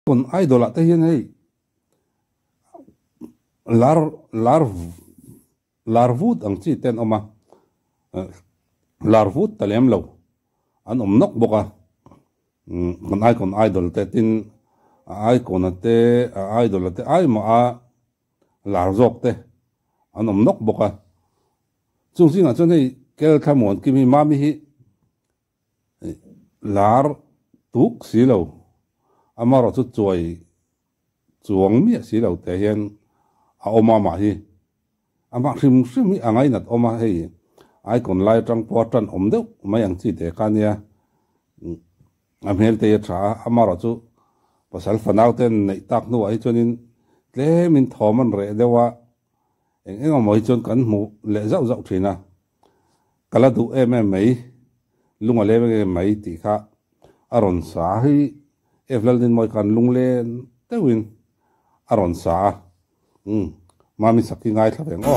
kon idol ate hian hei lar lar larvut ang chi ten oma larvut talem lo an nok boka kon idol te tin icon ate idol ate ai ma a larzok te an nok boka chung singa chon hei kel thamon kimi mami hi lar tuk silo amaro chu chuang mi silo te hian a oma ma hi ama hrim mi angai nat oma hei icon lai tang po tan om deuh mai ang chi te kania amhel te tha amaro chu pasal fanau ten nei tak nu ai chonin tle min thoman re dewa eng moi chon kan mu le zau zau thina kala du em mai lunga le mai ti kha aron sa hi eflal din moi kan lunglen tewin aron sa mami sakki ngai thaveng o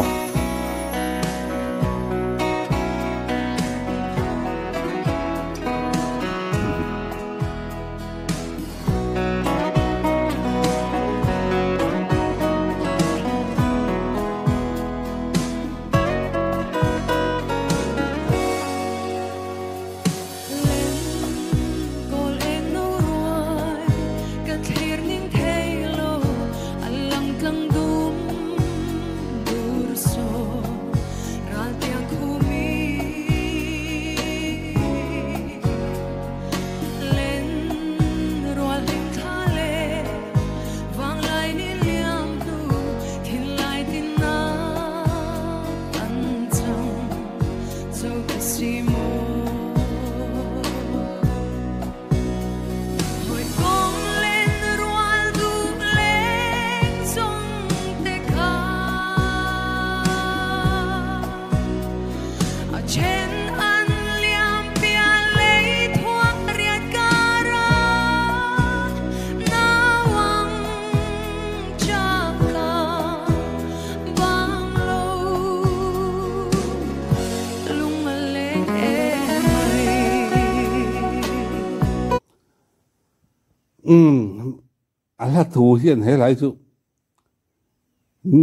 ala thu hian he lai chu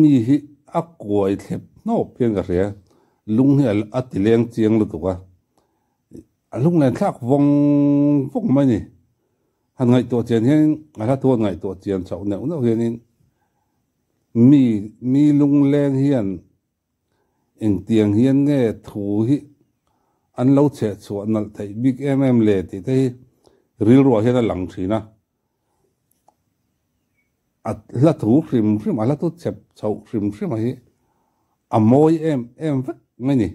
mi hi a koi thep no pian ga ria lung hi atileng chiang lu tuka alung len thak vong mai ni han ngai to chen hian ala thu ngai to chen chau ne no hian mi lung len hian eng tiang hian nge thu hi an lo che chuan nal thai big le ti te ril ro hian a lang thina at la thu hrim ala tu chep chau hrim hi amoi em vek mai ni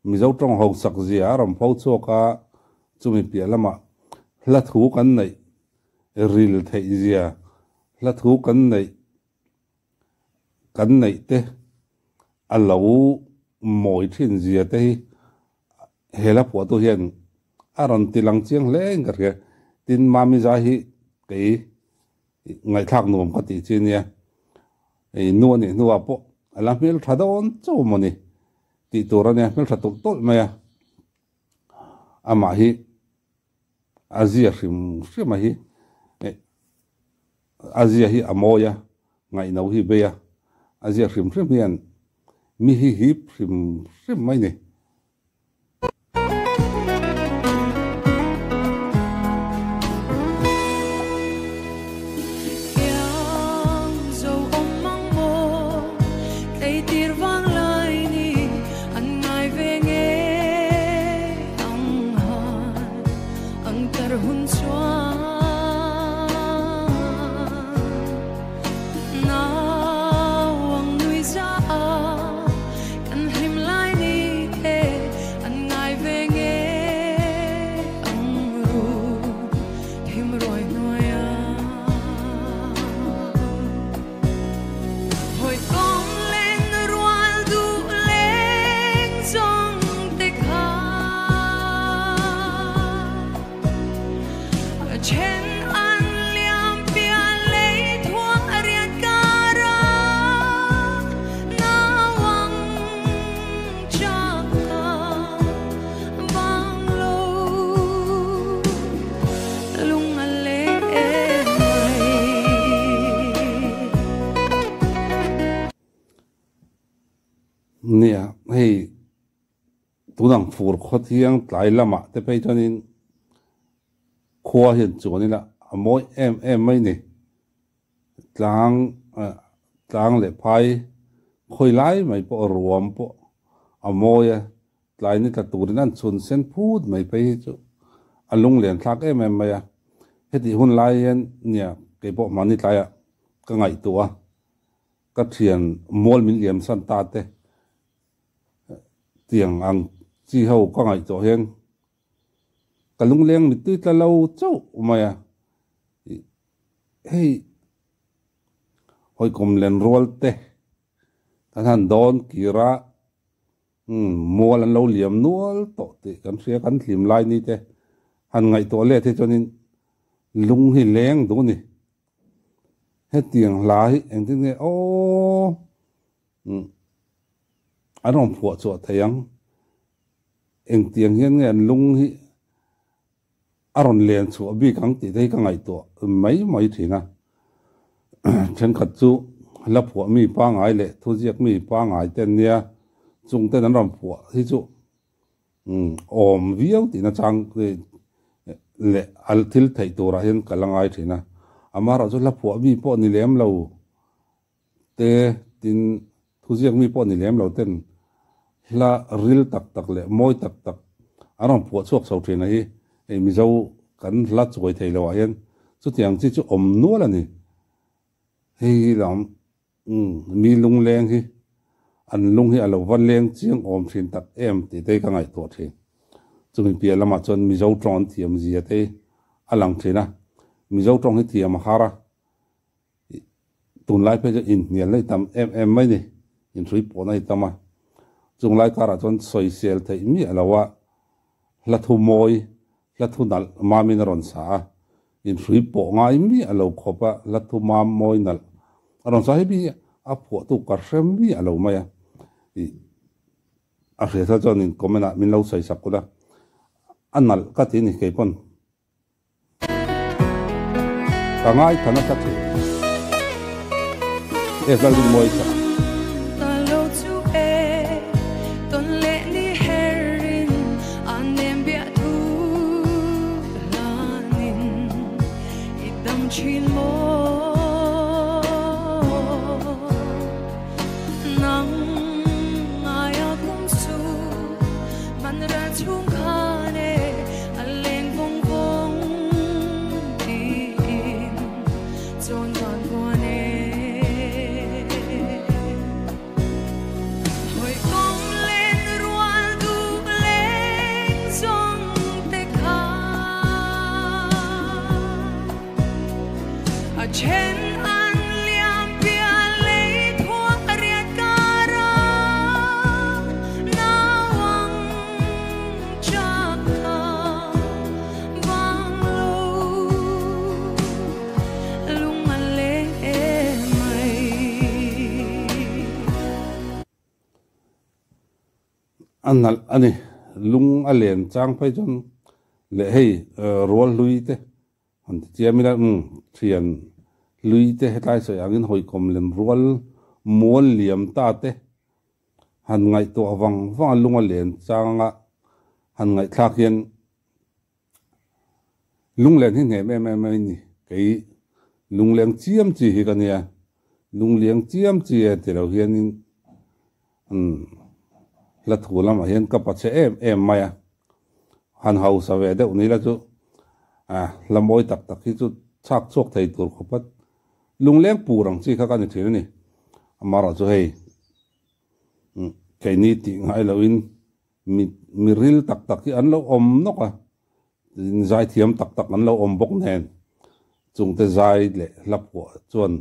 mi zo tong ho sak zia ram phau choka chumi pia lama la thu kan nei ril thei zia la thu kan nei te alo moi thin zia te hela po tu hian aron tilang chiang leng ka re tin mami za hi ke ngai thak nuam ka ti chi nia ei nuwa po ala mel thadon chu moni ti torania mel thatu tol maya ama hi azia hrim hi azia hi amoya ngai nau hi beya azia hrim hian mi hi hrim mai ni lung ale nia hei tunang fur kho thiang tlai lama te pe chonin khua hian chuani la amoi em mai ni tlang le phai khoi lai mai po ruam po amoya tlai ni ta turin an chun sen phut mai pe chu alung len thak em mai a heti hun lai hian nia ke po mani tlai a ka ngai tua ka thian mol min liam san ta te tiang ang chi ho ka ngai to hian kalung leng mi tui tla lo chau maya hei hoi kom len rol te kan han don kira mol an lo liam nual to te kan sia kan thlim lai ni te han ngai to le te chonin lung hi leng du ni he tiang lai eng tin ne o anom phuwa chu thayang eng tiang hian nge lung hi aron len chu bi kang ti dei ka ngai to mai thina chen khat chu la phuwa mi pa ngai le thu jiak mi pa ngai ten nia chung ten an ram phuwa hi chu om viau ti na chang le al thil thei tura hian kalangai thina amara chu la phuwa mi po ni lem lo te tin thu jiak mi po ni lem lo ten la ril tak le moi tak aram phuwa chuak so thina hi ei mi zo kan la choi thei lo hian chu tiang chi chu om nual ani hei lam mi lung leng hi an lung hi alo van leng chiang om thin tak em ti te ka ngai to thi chumi pia lama chon mi zo tron thiam zia te alang thina mi zo tron hi thiam hara tun lai pe in nial lai tam em mai ni in thrui po nai tama chung lai kara chon soi sel thei mi alawa la thu moi la thu nal ma min ron sa in thrui po ngai mi alo khopa la thu ma moi nal ron sa hi bi a pho tu kar sem mi alo maya a hre sa chon in komena min lo sai sakula anal ka ti ni ke pon ka ngai thana ka thi e zal din moi sa anal ani lung alen chang phai chon le hei rol lui te han tia mi la thian lui te hetlai so angin hoi kom lem rol mol liam ta te han ngai to awang lung alen changa han ngai thak hian lung len hi nge me ni kei lung leng chiam chi hi kania lung leng chiam chi te lo hian in la thu lama hian ka pa che em maya han hau sa ve de uni la chu la moi tak hi chu chak chok thei tur khopat lung leng purang chi kha ka ni thir ni amara chu hei kai ni ti ngai lo in mi ril tak hi an lo om no ka zai thiam tak an lo om bok nen chung te zai le la po chuan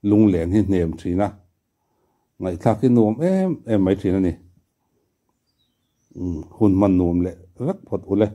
lung len hi nem thina ngai thak hi nuam em mai thina ni hun man nuam le vek phot ule